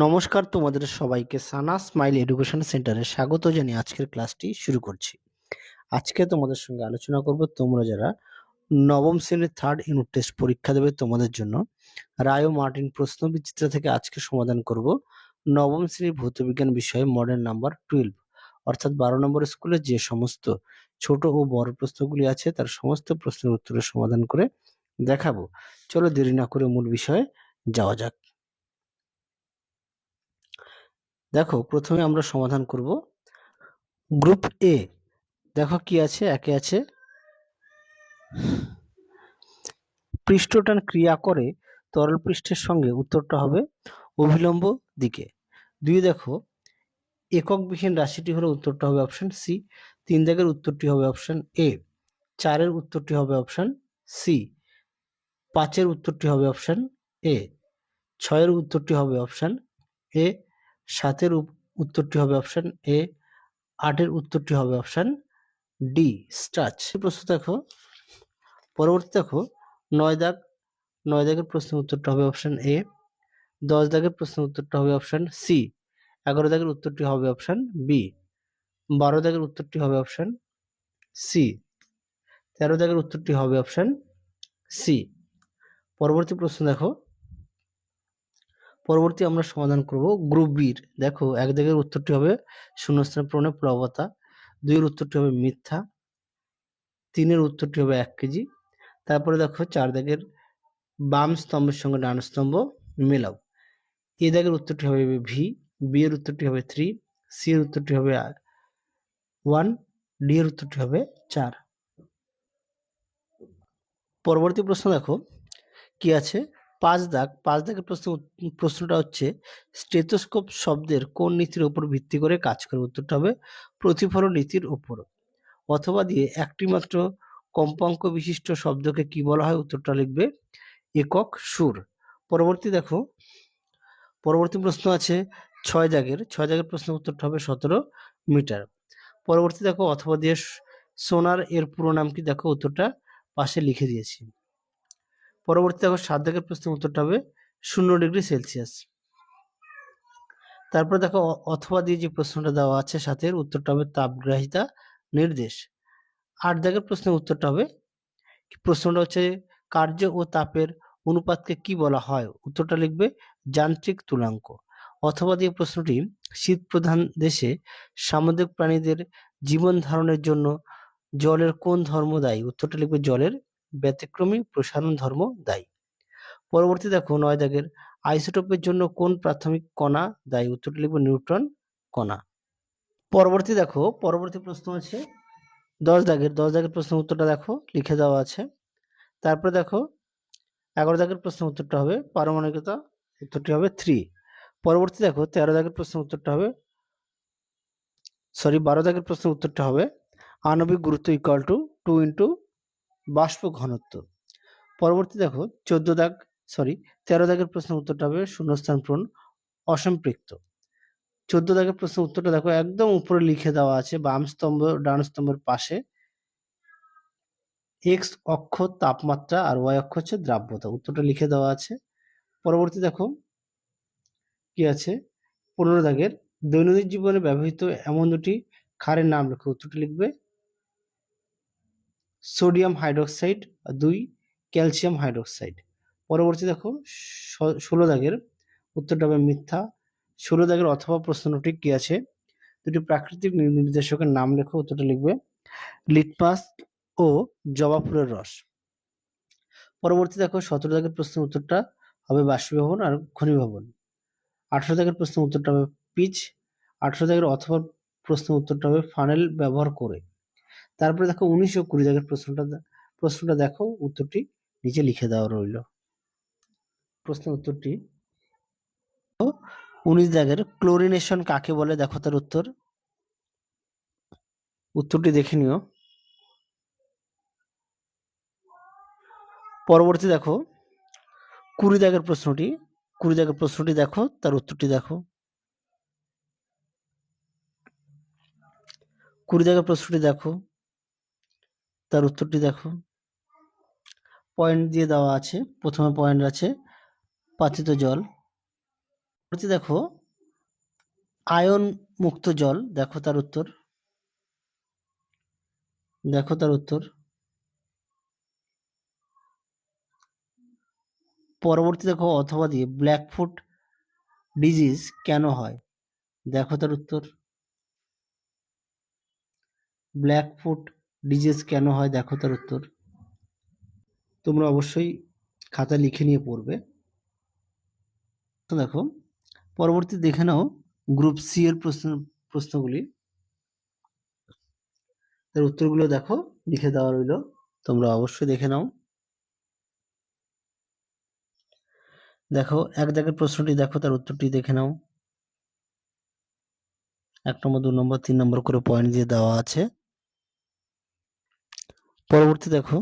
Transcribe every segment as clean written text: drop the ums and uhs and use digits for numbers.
নমস্কার তোমাদের সবাইকে সানা স্মাইল এডুকেশন সেন্টারে স্বাগত জানিয়ে আজকের ক্লাসটি শুরু করছি। আজকে তোমাদের সঙ্গে আলোচনা করব তোমরা যারা নবম শ্রেণীর থার্ড ইউনিট টেস্ট পরীক্ষা দেবে তোমাদের জন্য রায় ও মার্টিন প্রশ্ন বিচিত্রা থেকে আজকে সমাধান করব নবম শ্রেণীর ভৌতবিজ্ঞান বিষয়ে মডেল নাম্বার 12 অর্থাৎ 12 নম্বর স্কুলে যে সমস্ত ছোট ও বড় প্রশ্নগুলি আছে তার সমস্ত প্রশ্নের উত্তরের সমাধান করে দেখাবো। চলো দেরি না করে মূল বিষয়ে যাওয়া যাক। দেখো প্রথমে আমরা সমাধান করব গ্রুপ এ। দেখো কি আছে, একে আছে পৃষ্ঠটান ক্রিয়া করে তরল পৃষ্ঠের সঙ্গে উত্তরটা হবে অভিলম্ব দিকে। দুই দেখো এককবিহীন রাশিটি হলো উত্তরটা হবে অপশন সি। 3 দাগের উত্তরটি হবে অপশন এ। 4-এর উত্তরটি হবে অপশন সি। 5-এর উত্তরটি হবে অপশন এ। 6-এর উত্তরটি হবে অপশন এ। 7-এর উত্তরটি হবে অপশন এ। 8-এর উত্তরটি হবে অপশন ডি স্টার্চ। প্রশ্ন দেখো পরবর্তী দেখো 9 দাগ। 9 দাগের প্রশ্নের উত্তরটা হবে অপশন এ। 10 দাগের প্রশ্নের উত্তরটা হবে অপশন সি। 11 দাগের উত্তরটি হবে অপশন বি। 12 দাগের উত্তরটি হবে অপশন সি। 13 দাগের উত্তরটি হবে অপশন সি। পরবর্তী প্রশ্ন দেখো, পরবর্তী আমরা সমাধান করব গ্রুপ বির। দেখো 1 দাগের উত্তরটি হবে শূন্যস্থান পূরণে প্লবতা। 2 এর উত্তরটি হবে মিথ্যা। 3-এর উত্তরটি হবে 1 কেজি। তারপরে দেখো 4 দাগের বাম স্তম্ভের সঙ্গে ডান স্তম্ভ মেলাও। এ দাগের উত্তরটি হবে ভি। বি এর উত্তরটি হবে 3। সি এর উত্তরটি হবে 1। ডি এর উত্তরটি হবে 4। পরবর্তী প্রশ্ন দেখো কি আছে 5 দাগ। 5 দাগের প্রশ্নটা হচ্ছে স্টেথোস্কোপ শব্দের কোন নীতির উপর ভিত্তি করে কাজ করে? উত্তরটা হবে প্রতিফলন নীতির উপর। অথবা দিয়ে একটি মাত্র কম্পাঙ্ক বিশিষ্ট শব্দকে কি বলা হয়? উত্তরটা লিখবে একক সুর। পরবর্তী দেখো, পরবর্তী প্রশ্ন আছে 6 দাগের। 6 দাগের প্রশ্নের উত্তরটা হবে 17 মিটার। পরবর্তী দেখো অথবা দিয়ে সোনার এর পুরো নাম কি? দেখো উত্তরটা পাশে লিখে দিয়েছি। পরবর্তী দেখো 7 দাগের প্রশ্নের উত্তরটা হবে 0 ডিগ্রি সেলসিয়াস। তারপর দেখো অথবা দিয়ে যে প্রশ্নটা দেওয়া আছে সাথে উত্তরটা হবে তাপগ্রাহিতা নির্দেশ। 8 দাগের প্রশ্নের উত্তরটা হবে, প্রশ্নটা হচ্ছে কার্য ও তাপের অনুপাতকে কি বলা হয়? উত্তরটা লিখবে যান্ত্রিক তুলাঙ্ক। অথবা দিয়ে প্রশ্নটি শীত প্রধান দেশে সামুদ্রিক প্রাণীদের জীবন ধারণের জন্য জলের কোন ধর্ম দায়ী? উত্তরটা লিখবে জলের ব্যতিক্রমী প্রসারণ ধর্ম দায়ী। পরবর্তী দেখো 9 দাগের আইসোটোপের জন্য কোন প্রাথমিক কণা দায়ী? উত্তরটা লিখবে নিউট্রন কণা। পরবর্তী দেখো পরবর্তী প্রশ্ন আছে 10 দাগের। 10 দাগের প্রশ্নের উত্তরটা দেখো লিখে দেওয়া আছে। তারপরে দেখো 11 দাগের প্রশ্নের উত্তরটা হবে পারমাণবিকতা, উত্তরটি হবে 3। পরবর্তী দেখো 13 দাগের প্রশ্নের উত্তরটা হবে 12 দাগের প্রশ্নের উত্তরটা হবে আণবিক গুরুত্ব ইকুয়াল টু 2 ইন্টু বাষ্প ঘনত্ব। পরবর্তী দেখো 13 দাগের প্রশ্নের উত্তরটা হবে শূন্যস্থান পূরণ অসম্পৃক্ত। 14 দাগের প্রশ্নের উত্তরটা দেখো একদম উপরে লিখে দেওয়া আছে বাম স্তম্ভ ডান স্তম্ভের পাশে। এক্স অক্ষ তাপমাত্রা আর ওয়াই অক্ষ হচ্ছে দ্রাব্যতা, উত্তরটা লিখে দেওয়া আছে। পরবর্তী দেখো কি আছে 15 দাগের দৈনন্দিন জীবনে ব্যবহৃত এমন দুটি ক্ষারের নাম লেখো। উত্তরটা লিখবে সোডিয়াম হাইড্রোক্সাইড আর 2 ক্যালসিয়াম হাইড্রোক্সাইড। পরবর্তী দেখো 16 দাগের উত্তরটা হবে মিথ্যা। 16 দাগের অথবা প্রশ্নটি কি আছে দুটি প্রাকৃতিক নির্দেশকের নাম লেখো। উত্তরটা লিখবে লিটমাস ও জবা ফুলের রস। পরবর্তী দেখো 17 দাগের প্রশ্নের উত্তরটা হবে বাষ্পীভবন আর ঘনীভবন। 18 দাগের প্রশ্নের উত্তরটা হবে পিচ। 18 দাগের অথবা প্রশ্নের উত্তরটা হবে ফানেল ব্যবহার করে। তারপরে দেখো 19 ও 20 দাগের প্রশ্নটা দেখো উত্তরটি নিচে লিখে দেওয়া রইল। প্রশ্নের উত্তরটি 19 দাগের ক্লোরিনেশন কাকে বলে? দেখো তার উত্তরটি দেখে নিও। পরবর্তী দেখো 20 দাগের প্রশ্নটি দেখো তার উত্তরটি দেখো। 20 দাগের প্রশ্নটি দেখো তার উত্তরটি দেখো। পয়েন্ট দিয়ে দেওয়া আছে। প্রথমে পয়েন্ট আছে পাতিত জল। দেখো আয়ন মুক্ত জল, দেখো তার উত্তর, দেখো তার উত্তর। পরবর্তী দেখো অথবা দিয়ে ব্ল্যাক ফুট ডিজিজ কেন হয়, দেখো তার উত্তর, ব্ল্যাক ফুট ডিজিজ কেন হয়, দেখো তার উত্তর। তোমরা অবশ্যই খাতা লিখে নিয়ে পড়বে। তো দেখো পরবর্তী দেখে নাও গ্রুপ সি এর প্রশ্নগুলি, তার উত্তরগুলো দেখো লিখে দেওয়া রইল, তোমরা অবশ্যই দেখে নাও। দেখো এক দাগের প্রশ্নটি দেখো, তার উত্তরটি দেখে নাও। 1 নম্বর 2 নম্বর 3 নম্বর করে পয়েন্ট দিয়ে দেওয়া আছে। পরবর্তী দেখো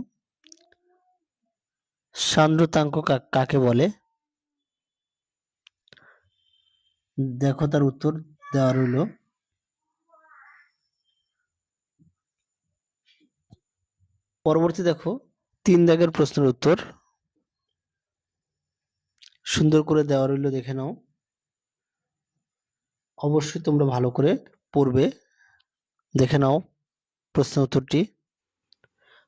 সান্দ্রতাঙ্ক কাকে বলে, দেখো তার উত্তর দেওয়া রইল। পরবর্তী দেখো 3 দাগের প্রশ্নের উত্তর সুন্দর করে দেওয়া রইল, দেখে নাও। অবশ্যই তোমরা ভালো করে পড়বে, দেখে নাও প্রশ্নের উত্তরটি।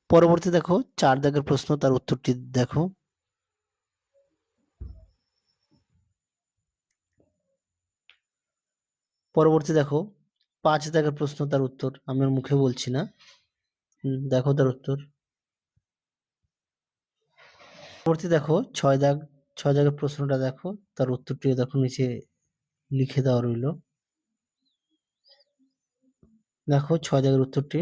পরবর্তী দেখো 4 দাগের প্রশ্ন, তার উত্তরটি দেখো। পরবর্তী দেখো 5 দাগের প্রশ্ন, তার উত্তর আমি আর মুখে বলছি না, দেখো তার উত্তর। পরবর্তী দেখো 6 দাগের প্রশ্নটা দেখো, তার উত্তরটিও দেখো নিচে লিখে দেওয়া রইল, দেখো 6 দাগের উত্তরটি।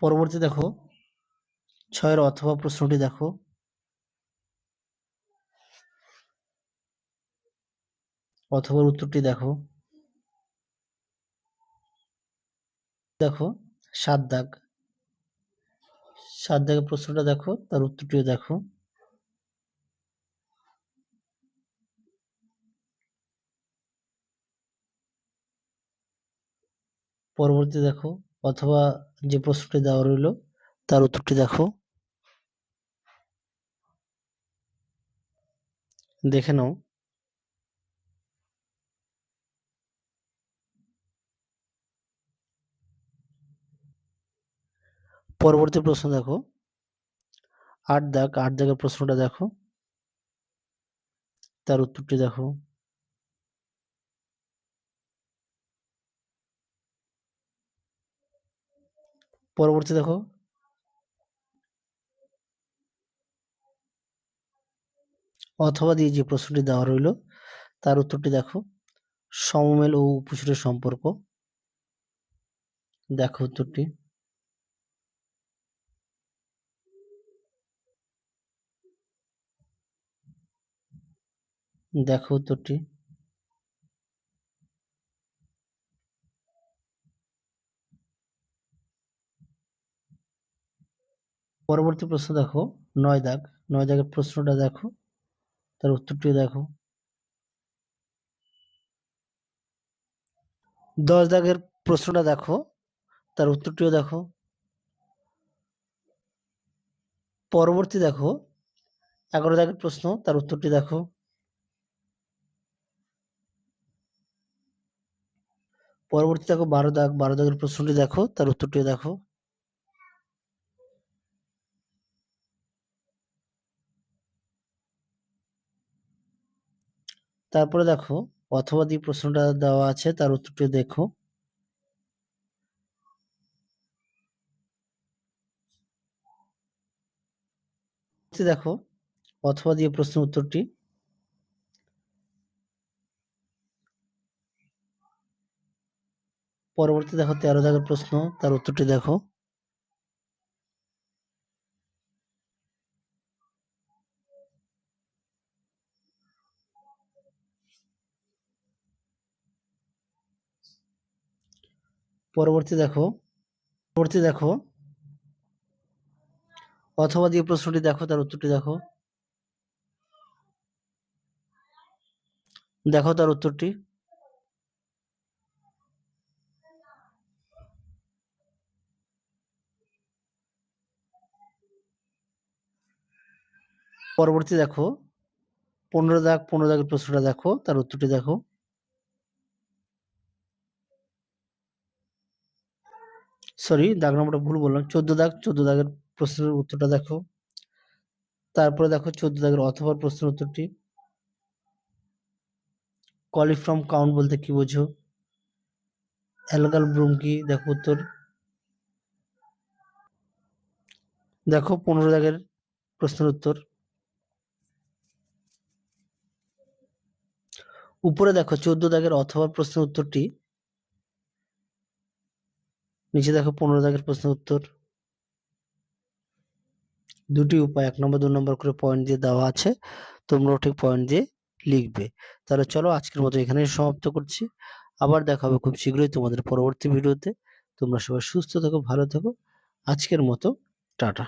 পরবর্তী দেখো 6 অথবা প্রশ্নটি দেখো, অথবা উত্তরটি দেখো। দেখো 7 দাগ, 7 দাগের প্রশ্নটা দেখো, তার উত্তরটিও দেখো। পরবর্তী দেখো অথবা যে প্রশ্নটি দেওয়া রইল, তার উত্তরটি দেখো, দেখে নাও। পরবর্তী প্রশ্ন দেখো 8 দাগ, 8 দাগের প্রশ্নটা দেখো, তার উত্তরটি দেখো। পরবর্তী দেখো অথবা দিয়ে যে প্রশ্নটি দেওয়া রইল, তার উত্তরটি দেখো। সমমেল ও উপসূরের সম্পর্ক, দেখো উত্তরটি। দেখো উত্তরটি। পরবর্তী প্রশ্ন দেখো 9 দাগ, 9 দাগের প্রশ্নটা দেখো, তার উত্তরটিও দেখো। 10 দাগের প্রশ্নটা দেখো, তার উত্তরটিও দেখো। পরবর্তী দেখো 11 দাগের প্রশ্ন, তার উত্তরটি দেখো। পরবর্তী দেখো 12 দাগ, 12 দাগের প্রশ্নটি দেখো, তার উত্তরটিও দেখো। তারপরে দেখো অথবা দিয়ে প্রশ্নটা দেওয়া আছে, তার উত্তরটিও দেখো। দেখো অথবা দিয়ে প্রশ্নের উত্তরটি। পরবর্তী দেখো 13 দাগের প্রশ্ন, তার উত্তরটি দেখো। পরবর্তী দেখো অথবা দিয়ে প্রশ্নটি দেখো, তার উত্তরটি দেখো। দেখো তার উত্তরটি। পরবর্তী দেখো 15 দাগের প্রশ্নটা দেখো, তার উত্তরটি দেখো। সরি, দাগ নম্বরটা ভুল বললাম, 14 দাগের প্রশ্নের উত্তরটা দেখো। তারপরে দেখো 14 দাগের অথবা প্রশ্নের উত্তরটি। কলিফর্ম কাউন্ট বলতে কি বোঝো? অ্যালগাল ব্লুম কি? দেখো উত্তর। দেখো 15 দাগের প্রশ্নের উত্তর। উপরে দেখো 14 দাগের অথবা প্রশ্নের উত্তরটি, নিচে দেখো 15 দাগের প্রশ্নের উত্তর। দুটি উপায়, 1 নম্বর 2 নম্বর করে পয়েন্ট দিয়ে দেওয়া আছে, তোমরাও ঠিক পয়েন্ট দিয়ে লিখবে। তাহলে চলো আজকের মতো এখানেই সমাপ্ত করছি। আবার দেখা হবে খুব শীঘ্রই তোমাদের পরবর্তী ভিডিওতে। তোমরা সবাই সুস্থ থেকো, ভালো থেকো। আজকের মতো টাটা।